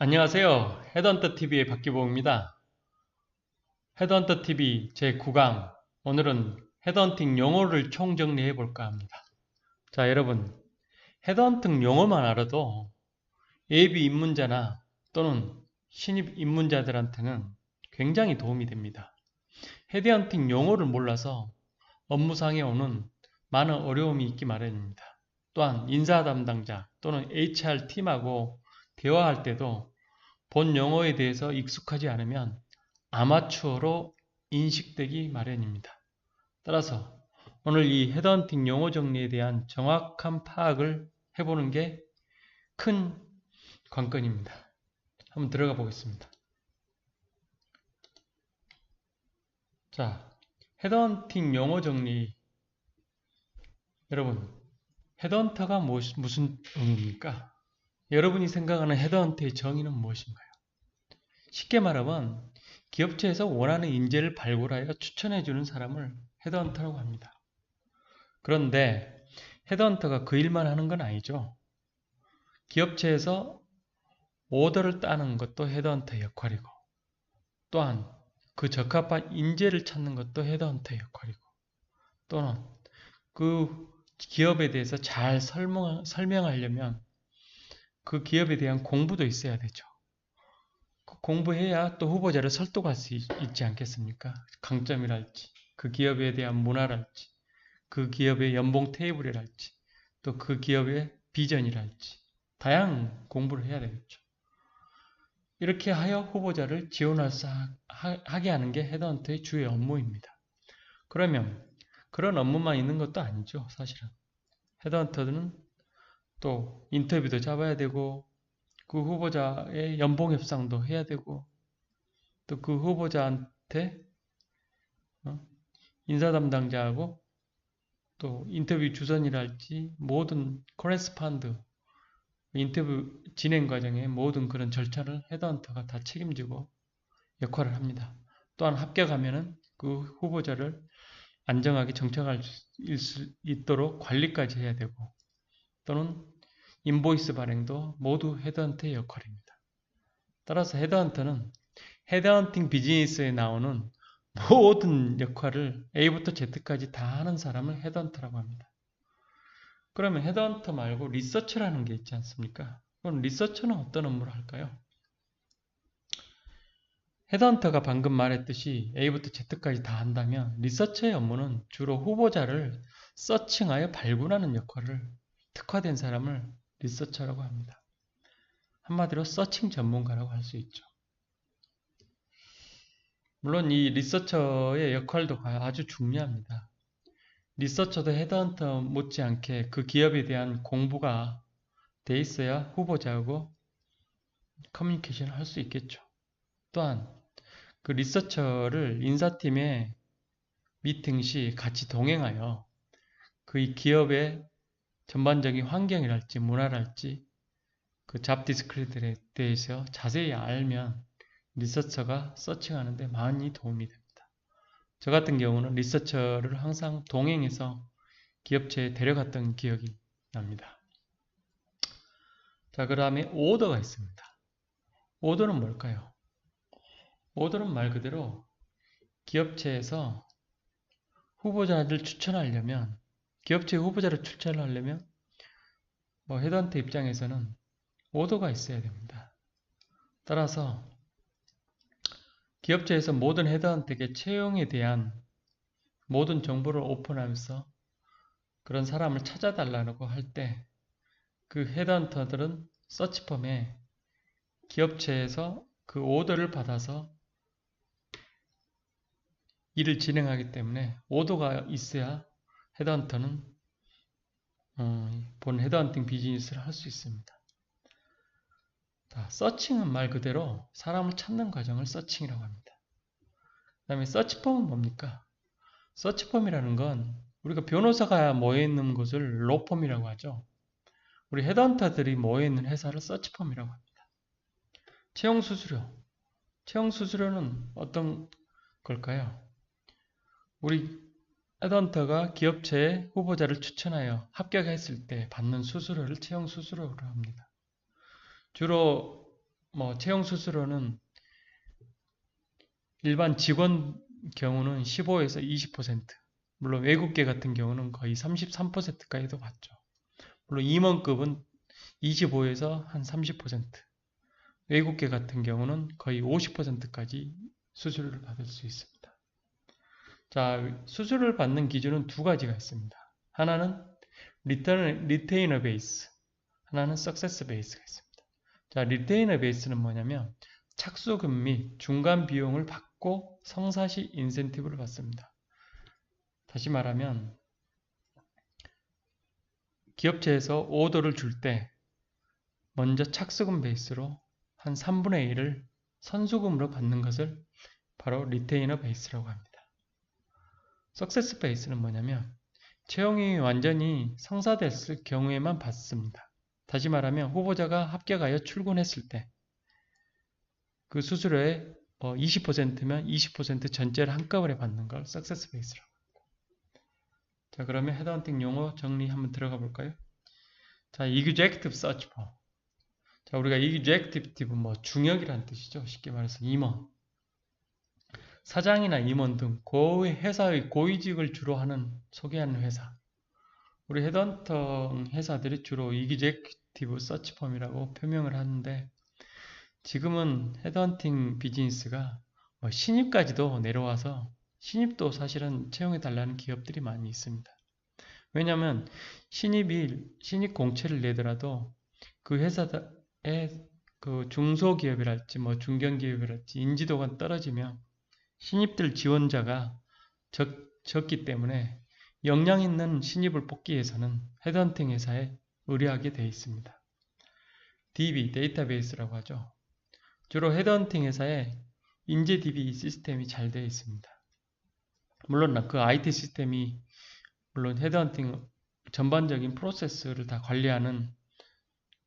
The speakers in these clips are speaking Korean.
안녕하세요. 헤드헌터TV의 박기봉입니다. 헤드헌터TV 제9강 오늘은 헤드헌팅 용어를 총정리해 볼까 합니다. 자, 여러분, 헤드헌팅 용어만 알아도 예비 입문자나 또는 신입 입문자들한테는 굉장히 도움이 됩니다. 헤드헌팅 용어를 몰라서 업무상에 오는 많은 어려움이 있기 마련입니다. 또한 인사 담당자 또는 HR팀하고 대화할 때도 본 용어에 대해서 익숙하지 않으면 아마추어로 인식되기 마련입니다. 따라서 오늘 이 헤드헌팅 용어 정리에 대한 정확한 파악을 해보는 게 큰 관건입니다. 한번 들어가 보겠습니다. 자, 헤드헌팅 용어 정리. 여러분, 헤드헌터가 무슨 의미입니까? 여러분이 생각하는 헤드헌터의 정의는 무엇인가요? 쉽게 말하면 기업체에서 원하는 인재를 발굴하여 추천해주는 사람을 헤드헌터라고 합니다. 그런데 헤드헌터가 그 일만 하는 건 아니죠. 기업체에서 오더를 따는 것도 헤드헌터 역할이고, 또한 그 적합한 인재를 찾는 것도 헤드헌터 역할이고, 또는 그 기업에 대해서 잘 설명하려면 그 기업에 대한 공부도 있어야 되죠. 공부해야 또 후보자를 설득할 수 있지 않겠습니까? 강점이랄지, 그 기업에 대한 문화랄지, 그 기업의 연봉 테이블이랄지, 또 그 기업의 비전이랄지 다양한 공부를 해야 되겠죠. 이렇게 하여 후보자를 지원하게 하는 게 헤드헌터의 주요 업무입니다. 그러면 그런 업무만 있는 것도 아니죠, 사실은. 헤드헌터들은 또 인터뷰도 잡아야 되고 그 후보자의 연봉 협상도 해야 되고 또 그 후보자한테 인사 담당자하고 또 인터뷰 주선이랄지 모든 코레스판드 인터뷰 진행 과정의 모든 그런 절차를 헤드헌터가 다 책임지고 역할을 합니다. 또한 합격하면은 그 후보자를 안정하게 정착할 수 있도록 관리까지 해야 되고 또는 인보이스 발행도 모두 헤드헌터의 역할입니다. 따라서 헤드헌터는 헤드헌팅 비즈니스에 나오는 모든 역할을 A부터 Z까지 다 하는 사람을 헤드헌터라고 합니다. 그러면 헤드헌터 말고 리서처라는 게 있지 않습니까? 그럼 리서처는 어떤 업무를 할까요? 헤드헌터가 방금 말했듯이 A부터 Z까지 다 한다면 리서처의 업무는 주로 후보자를 서칭하여 발굴하는 역할을 특화된 사람을 리서처라고 합니다. 한마디로 서칭 전문가라고 할 수 있죠. 물론 이 리서처의 역할도 아주 중요합니다. 리서처도 헤드헌터 못지않게 그 기업에 대한 공부가 돼 있어야 후보자하고 커뮤니케이션을 할 수 있겠죠. 또한 그 리서처를 인사팀의 미팅 시 같이 동행하여 그 기업의 전반적인 환경이랄지 문화랄지 그 잡 디스크리트에 대해서 자세히 알면 리서처가 서칭하는 데 많이 도움이 됩니다. 저 같은 경우는 리서처를 항상 동행해서 기업체에 데려갔던 기억이 납니다. 자, 그 다음에 오더가 있습니다. 오더는 뭘까요? 오더는 말 그대로 기업체에서 후보자를 추천하려면 기업체 후보자를 추천하려면 헤드헌터 입장에서는 오더가 있어야 됩니다. 따라서 기업체에서 모든 헤드헌터에게 채용에 대한 모든 정보를 오픈하면서 그런 사람을 찾아달라고 할 때 그 헤드헌터들은 서치펌에 기업체에서 그 오더를 받아서 일을 진행하기 때문에 오더가 있어야 헤드헌터는 본 헤드헌팅 비즈니스를 할 수 있습니다. 자, 서칭은 말 그대로 사람을 찾는 과정을 서칭이라고 합니다. 그 다음에 서치펌은 뭡니까? 서치펌이라는 건 우리가 변호사가 모여있는 곳을 로펌이라고 하죠. 우리 헤드헌터들이 모여있는 회사를 서치펌이라고 합니다. 채용수수료. 채용수수료는 어떤 걸까요? 우리 헤드헌터가 기업체에 후보자를 추천하여 합격했을 때 받는 수수료를 채용수수료로 합니다. 주로 뭐 채용 수수료는 일반 직원 경우는 15에서 20%, 물론 외국계 같은 경우는 거의 33%까지도 받죠. 물론 임원급은 25에서 한 30%, 외국계 같은 경우는 거의 50%까지 수수료를 받을 수 있습니다. 자, 수수료를 받는 기준은 두 가지가 있습니다. 하나는 리테이너 베이스, 하나는 석세스 베이스가 있습니다. 자, 리테이너 베이스는 뭐냐면 착수금 및 중간 비용을 받고 성사시 인센티브를 받습니다. 다시 말하면 기업체에서 오더를 줄 때 먼저 착수금 베이스로 한 3분의 1을 선수금으로 받는 것을 바로 리테이너 베이스라고 합니다. 석세스 베이스는 뭐냐면 채용이 완전히 성사됐을 경우에만 받습니다. 다시 말하면 후보자가 합격하여 출근했을 때 그 수수료의 20%면 20% 전체를 한꺼번에 받는 걸 석세스 베이스라고 합니다. 자, 그러면 헤드헌팅 용어 정리 한번 들어가 볼까요? 자, Executive Search Firm. 자, 우리가 Executive 뭐 중역이라는 뜻이죠. 쉽게 말해서 임원. 사장이나 임원 등 회사의 고위직을 주로 소개하는 회사. 우리 헤드헌팅 회사들이 주로 Executive Search Firm이라고 표명을 하는데 지금은 헤드헌팅 비즈니스가 신입까지도 내려와서 신입도 사실은 채용해달라는 기업들이 많이 있습니다. 왜냐하면 신입 공채를 내더라도 그 회사의 그 중소기업이랄지 뭐 중견기업이랄지 인지도가 떨어지면 신입들 지원자가 적기 때문에 역량 있는 신입을 뽑기 위해서는 헤드헌팅 회사에 의뢰하게 되어 있습니다. DB, 데이터베이스라고 하죠. 주로 헤드헌팅 회사에 인재 DB 시스템이 잘 되어 있습니다. 물론 그 IT 시스템이 물론 헤드헌팅 전반적인 프로세스를 다 관리하는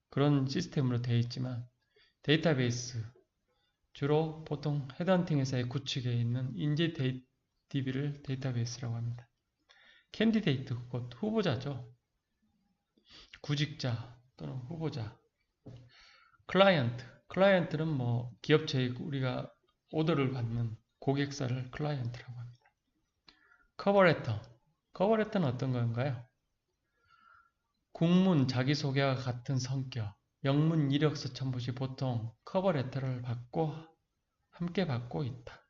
그런 시스템으로 되어 있지만 데이터베이스, 주로 보통 헤드헌팅 회사의 구축에 있는 인재 DB를 데이터베이스라고 합니다. 캔디데이트, 곧 후보자죠. 구직자 또는 후보자. 클라이언트는 뭐 기업체에 우리가 오더를 받는 고객사를 클라이언트라고 합니다. 커버레터는 어떤 건가요? 국문 자기소개와 같은 성격, 영문 이력서 첨부 시 보통 커버레터를 함께 받고 있다.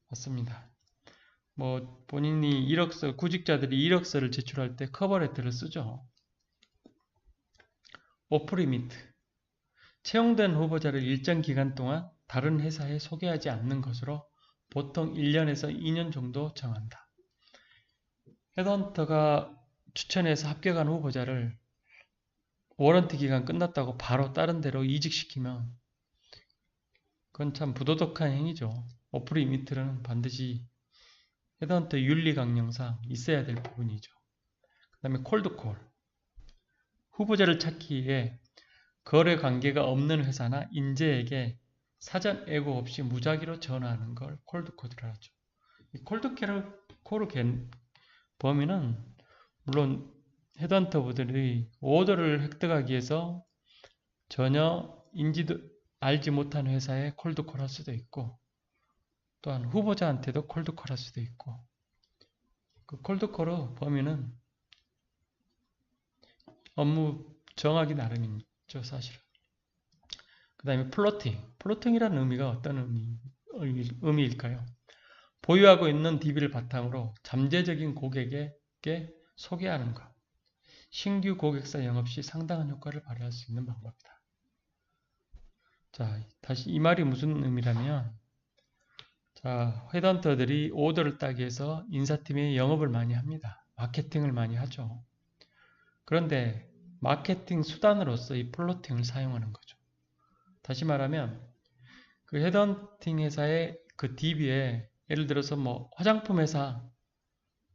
맞습니다. 뭐 본인이 구직자들이 이력서를 제출할 때 커버레터를 쓰죠. 오프리미트, 채용된 후보자를 일정 기간 동안 다른 회사에 소개하지 않는 것으로 보통 1년에서 2년 정도 정한다. 헤드헌터가 추천해서 합격한 후보자를 워런티 기간 끝났다고 바로 다른 데로 이직시키면 그건 참 부도덕한 행위죠. 오프리미트는 반드시 헤드헌터 윤리 강령상 있어야 될 부분이죠. 그 다음에 콜드콜, 후보자를 찾기 위해 거래 관계가 없는 회사나 인재에게 사전 예고 없이 무작위로 전화하는 걸 콜드콜이라 하죠. 이 콜드콜을 범위는 물론 헤드헌터분들이 오더를 획득하기 위해서 전혀 알지 못한 회사에 콜드콜 할 수도 있고 또한 후보자한테도 콜드콜 할 수도 있고 그 콜드콜의 범위는 업무 정하기 나름이죠, 사실은. 그 다음에 플로팅이라는 의미가 어떤 의미일까요? 보유하고 있는 DB를 바탕으로 잠재적인 고객에게 소개하는 것. 신규 고객사 영업 시 상당한 효과를 발휘할 수 있는 방법이다. 자, 다시 이 말이 무슨 의미라면 자, 헤드헌터들이 오더를 따기 위해서 인사팀에 영업을 많이 합니다. 마케팅을 많이 하죠. 그런데 마케팅 수단으로서 이 플로팅을 사용하는 거죠. 다시 말하면 그 헤드헌팅 회사의 그 DB에 예를 들어서 뭐 화장품 회사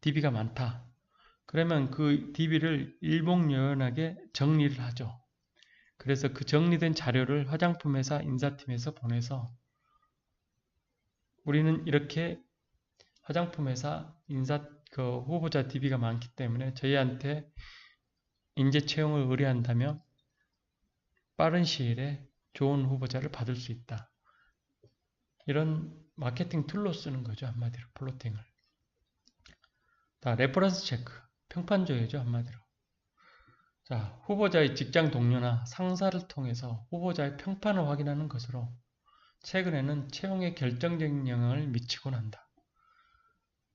DB가 많다. 그러면 그 DB를 일목요연하게 정리를 하죠. 그래서 그 정리된 자료를 화장품 회사 인사팀에서 보내서 우리는 이렇게 화장품 회사 그 후보자 DB가 많기 때문에 저희한테 인재 채용을 의뢰한다면 빠른 시일에 좋은 후보자를 받을 수 있다. 이런 마케팅 툴로 쓰는 거죠. 한마디로 플로팅을. 자, 레퍼런스 체크, 평판 조회죠. 한마디로. 자, 후보자의 직장 동료나 상사를 통해서 후보자의 평판을 확인하는 것으로 최근에는 채용에 결정적인 영향을 미치곤 한다.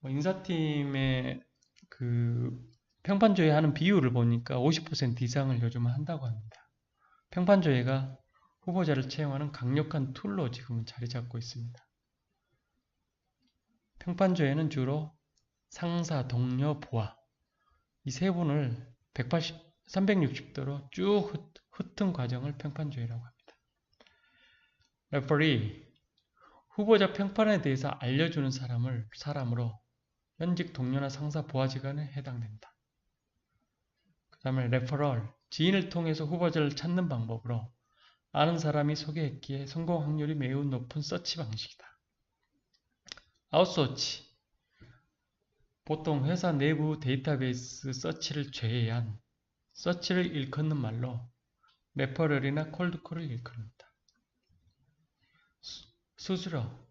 인사팀의 그 평판 조회하는 비율을 보니까 50% 이상을 요즘은 한다고 합니다. 평판 조회가 후보자를 채용하는 강력한 툴로 지금 자리 잡고 있습니다. 평판 조회는 주로 상사, 동료, 부하 이 세 분을 360도로 쭉 훑은 과정을 평판 조회라고 합니다. 레퍼리, 후보자 평판에 대해서 알려주는 사람으로 현직 동료나 상사, 부하직원에 해당된다. 그 다음에 레퍼럴, 지인을 통해서 후보자를 찾는 방법으로 아는 사람이 소개했기에 성공 확률이 매우 높은 서치 방식이다. 아웃소치, 보통 회사 내부 데이터베이스 서치를 제외한 서치를 일컫는 말로 레퍼럴이나 콜드콜을 일컫는다. 수수료,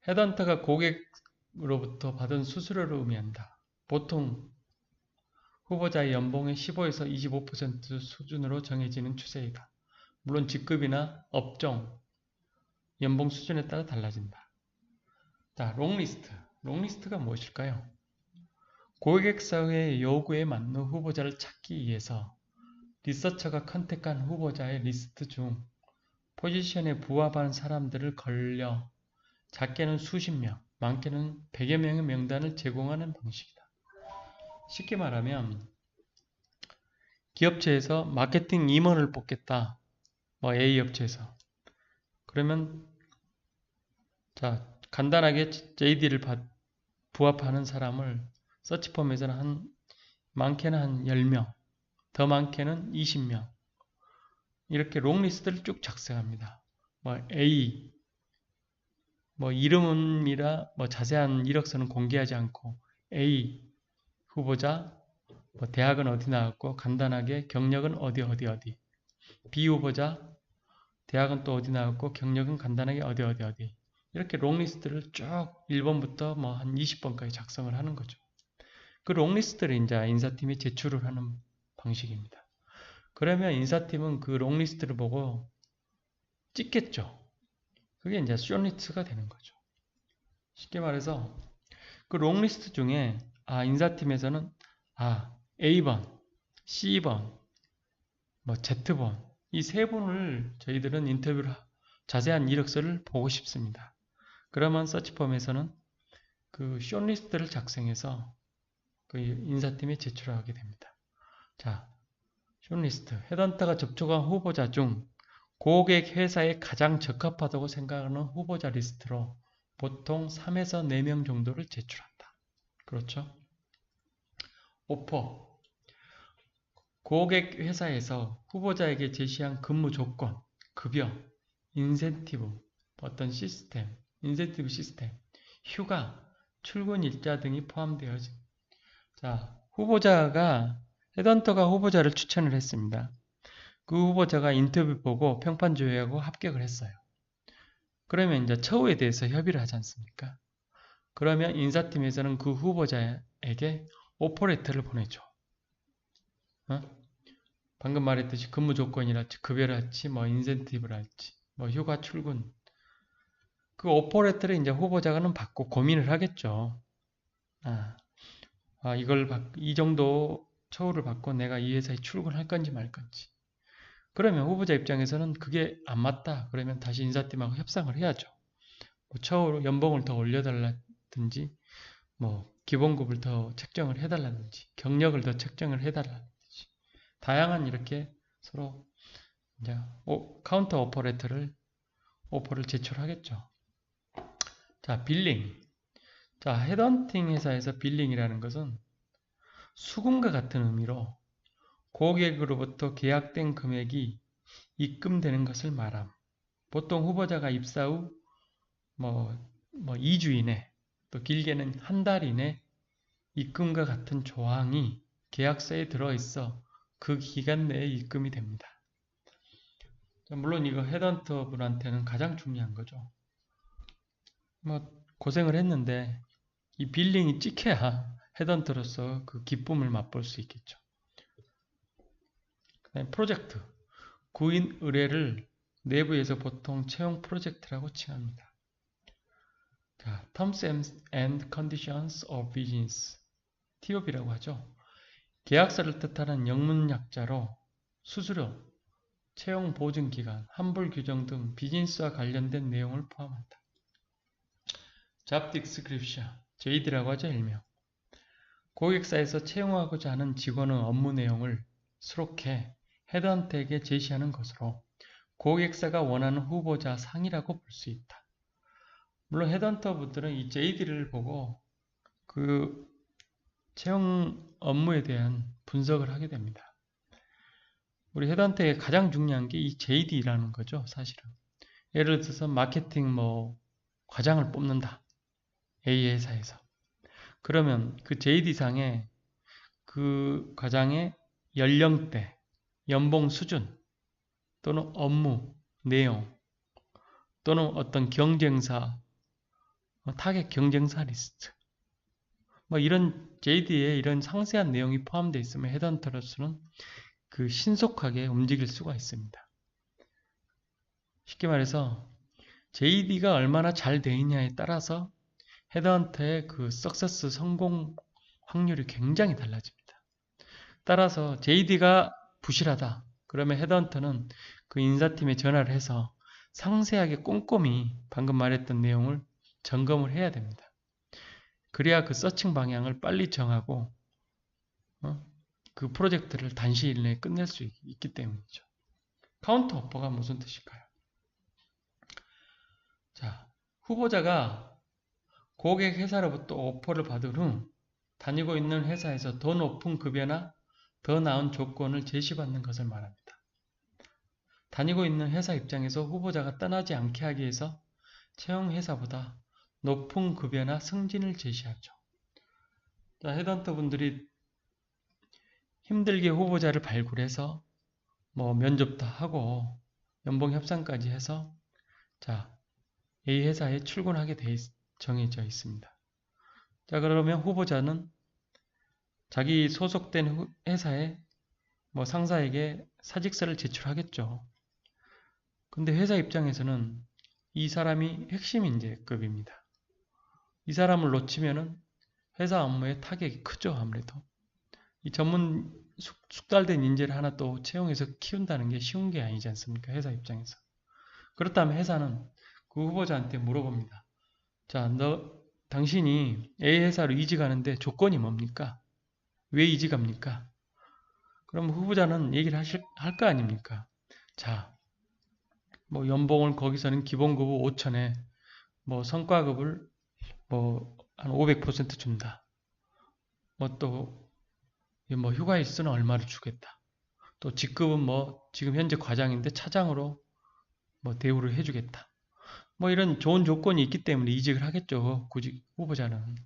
헤드헌터가 고객으로부터 받은 수수료를 의미한다. 보통 후보자의 연봉의 15에서 25% 수준으로 정해지는 추세이다. 물론 직급이나 업종, 연봉 수준에 따라 달라진다. 자, 롱리스트. 롱리스트가 무엇일까요? 고객사회의 요구에 맞는 후보자를 찾기 위해서 리서처가 컨택한 후보자의 리스트 중 포지션에 부합한 사람들을 걸려 작게는 수십 명, 많게는 100여 명의 명단을 제공하는 방식이다. 쉽게 말하면 기업체에서 마케팅 임원을 뽑겠다. A 업체에서. 그러면 자, 간단하게 JD를 부합하는 사람을 서치폼에서는 많게는 한 10명, 더 많게는 20명 이렇게 롱리스트를 쭉 작성합니다. A 이름이라 자세한 이력서는 공개하지 않고 A 후보자 대학은 어디 나왔고 간단하게 경력은 어디 B 후보자 대학은 또 어디 나왔고 경력은 간단하게 어디 이렇게 롱리스트를 쭉 1번부터 한 20번까지 작성을 하는 거죠. 그 롱리스트를 이제 인사팀이 제출을 하는 방식입니다. 그러면 인사팀은 그 롱리스트를 보고 찍겠죠. 그게 이제 숏리스트가 되는 거죠. 쉽게 말해서 그 롱리스트 중에 인사팀에서는 A번, C번, Z번 이 세 분을 저희들은 인터뷰를 자세한 이력서를 보고 싶습니다. 그러면 서치폼에서는 그 숏리스트를 작성해서 그 인사팀에 제출하게 됩니다. 자, 숏리스트. 헤드헌터가 접촉한 후보자 중 고객 회사에 가장 적합하다고 생각하는 후보자 리스트로 보통 3에서 4명 정도를 제출한다. 그렇죠? 오퍼. 고객 회사에서 후보자에게 제시한 근무 조건, 급여, 인센티브, 어떤 시스템, 인센티브 시스템, 휴가, 출근 일자 등이 포함되어진. 자, 헤드헌터가 후보자를 추천을 했습니다. 그 후보자가 인터뷰 보고 평판 조회하고 합격을 했어요. 그러면 이제 처우에 대해서 협의를 하지 않습니까? 그러면 인사팀에서는 그 후보자에게 오퍼레터를 보내죠. 방금 말했듯이 근무 조건이랄지 급여랄지 인센티브랄지 휴가 출근 그 오퍼레터를 이제 후보자가는 받고 고민을 하겠죠. 이 정도 처우를 받고 내가 이 회사에 출근할 건지 말 건지. 그러면 후보자 입장에서는 그게 안 맞다. 그러면 다시 인사팀하고 협상을 해야죠. 처우 연봉을 더 올려달라든지, 기본급을 더 책정을 해달라든지, 경력을 더 책정을 해달라든지. 다양한 이렇게 서로 이제 카운터 오퍼를 제출하겠죠. 자, 빌링. 자, 헤드헌팅 회사에서 빌링이라는 것은 수금과 같은 의미로 고객으로부터 계약된 금액이 입금되는 것을 말함. 보통 후보자가 입사 후 2주 이내, 또 길게는 한 달 이내 입금과 같은 조항이 계약서에 들어있어 그 기간 내에 입금이 됩니다. 물론 이거 헤드헌터 분한테는 가장 중요한 거죠. 뭐 고생을 했는데 이 빌링이 찍혀야 헤드헌터로서 그 기쁨을 맛볼 수 있겠죠. 그다음에 프로젝트. 구인 의뢰를 내부에서 보통 채용 프로젝트라고 칭합니다. 자, Terms and Conditions of Business, TOB라고 하죠. 계약서를 뜻하는 영문 약자로 수수료, 채용 보증 기간, 환불 규정 등 비즈니스와 관련된 내용을 포함한다. Job Description, JD라고 하죠, 일명. 고객사에서 채용하고자 하는 직원의 업무 내용을 수록해 헤드헌터에게 제시하는 것으로 고객사가 원하는 후보자 상이라고 볼 수 있다. 물론 헤드헌터 분들은 이 JD를 보고 그 채용 업무에 대한 분석을 하게 됩니다. 우리 헤드헌터에 가장 중요한 게 이 JD라는 거죠, 사실은. 예를 들어서 마케팅 과장을 뽑는다. A 회사에서. 그러면 그 JD상에 그 과장의 연령대, 연봉 수준, 또는 업무, 내용, 또는 어떤 경쟁사, 타겟 경쟁사 리스트, 이런 JD에 이런 상세한 내용이 포함되어 있으면 헤드헌터로서는 그 신속하게 움직일 수가 있습니다. 쉽게 말해서 JD가 얼마나 잘 되어 있냐에 따라서 헤드헌터의 그 석세스 성공 확률이 굉장히 달라집니다. 따라서 JD가 부실하다. 그러면 헤드헌터는 그 인사팀에 전화를 해서 상세하게 꼼꼼히 방금 말했던 내용을 점검을 해야 됩니다. 그래야 그 서칭 방향을 빨리 정하고 그 프로젝트를 단시일 내에 끝낼 수 있기 때문이죠. 카운터 오퍼가 무슨 뜻일까요? 자, 후보자가 고객 회사로부터 오퍼를 받은 후 다니고 있는 회사에서 더 높은 급여나 더 나은 조건을 제시받는 것을 말합니다. 다니고 있는 회사 입장에서 후보자가 떠나지 않게 하기 위해서 채용 회사보다 높은 급여나 승진을 제시하죠. 자, 헤드헌터 분들이 힘들게 후보자를 발굴해서 면접도 하고 연봉 협상까지 해서 자, A 회사에 출근하게 정해져 있습니다. 자, 그러면 후보자는 자기 소속된 회사에 상사에게 사직서를 제출하겠죠. 근데 회사 입장에서는 이 사람이 핵심 인재급입니다. 이 사람을 놓치면은 회사 업무에 타격이 크죠, 아무래도. 이 전문 숙달된 인재를 하나 또 채용해서 키운다는 게 쉬운 게 아니지 않습니까? 회사 입장에서. 그렇다면 회사는 그 후보자한테 물어봅니다. 자, 당신이 A 회사로 이직하는데 조건이 뭡니까? 왜 이직합니까? 그럼 후보자는 얘기를 할 거 아닙니까? 자, 연봉을 거기서는 기본급을 5천에 성과급을 한 500% 준다. 또 휴가일수는 얼마를 주겠다. 또 직급은 지금 현재 과장인데 차장으로 대우를 해주겠다. 이런 좋은 조건이 있기 때문에 이직을 하겠죠. 구직 후보자는.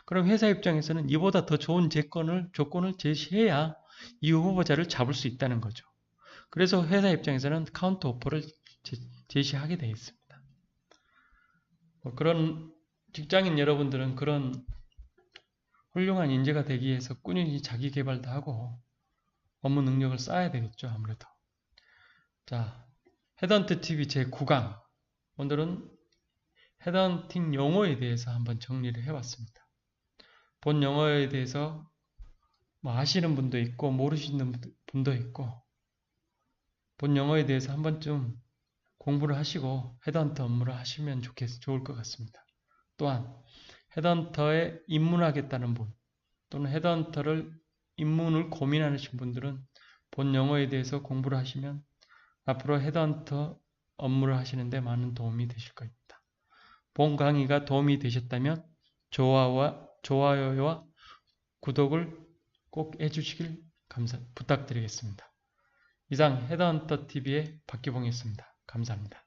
그럼 회사 입장에서는 이보다 더 좋은 조건을 제시해야 이 후보자를 잡을 수 있다는 거죠. 그래서 회사 입장에서는 카운터 오퍼를 제시하게 되어 있습니다. 그런 직장인 여러분들은 그런 훌륭한 인재가 되기 위해서 꾸준히 자기 개발도 하고 업무 능력을 쌓아야 되겠죠, 아무래도. 자, 헤드헌터 TV 제9강. 오늘은 헤드헌팅 용어에 대해서 한번 정리를 해봤습니다. 본 용어에 대해서 아시는 분도 있고 모르시는 분도 있고 본 용어에 대해서 한 번쯤 공부를 하시고 헤드헌터 업무를 하시면 좋을 것 같습니다. 또한 헤드헌터에 입문하겠다는 분 또는 헤드헌터를 입문을 고민하시는 분들은 본 용어에 대해서 공부를 하시면 앞으로 헤드헌터 업무를 하시는데 많은 도움이 되실 겁니다. 본 강의가 도움이 되셨다면 좋아요와 구독을 꼭 해주시길 부탁드리겠습니다. 이상 헤드헌터 TV의 박기봉이었습니다. 감사합니다.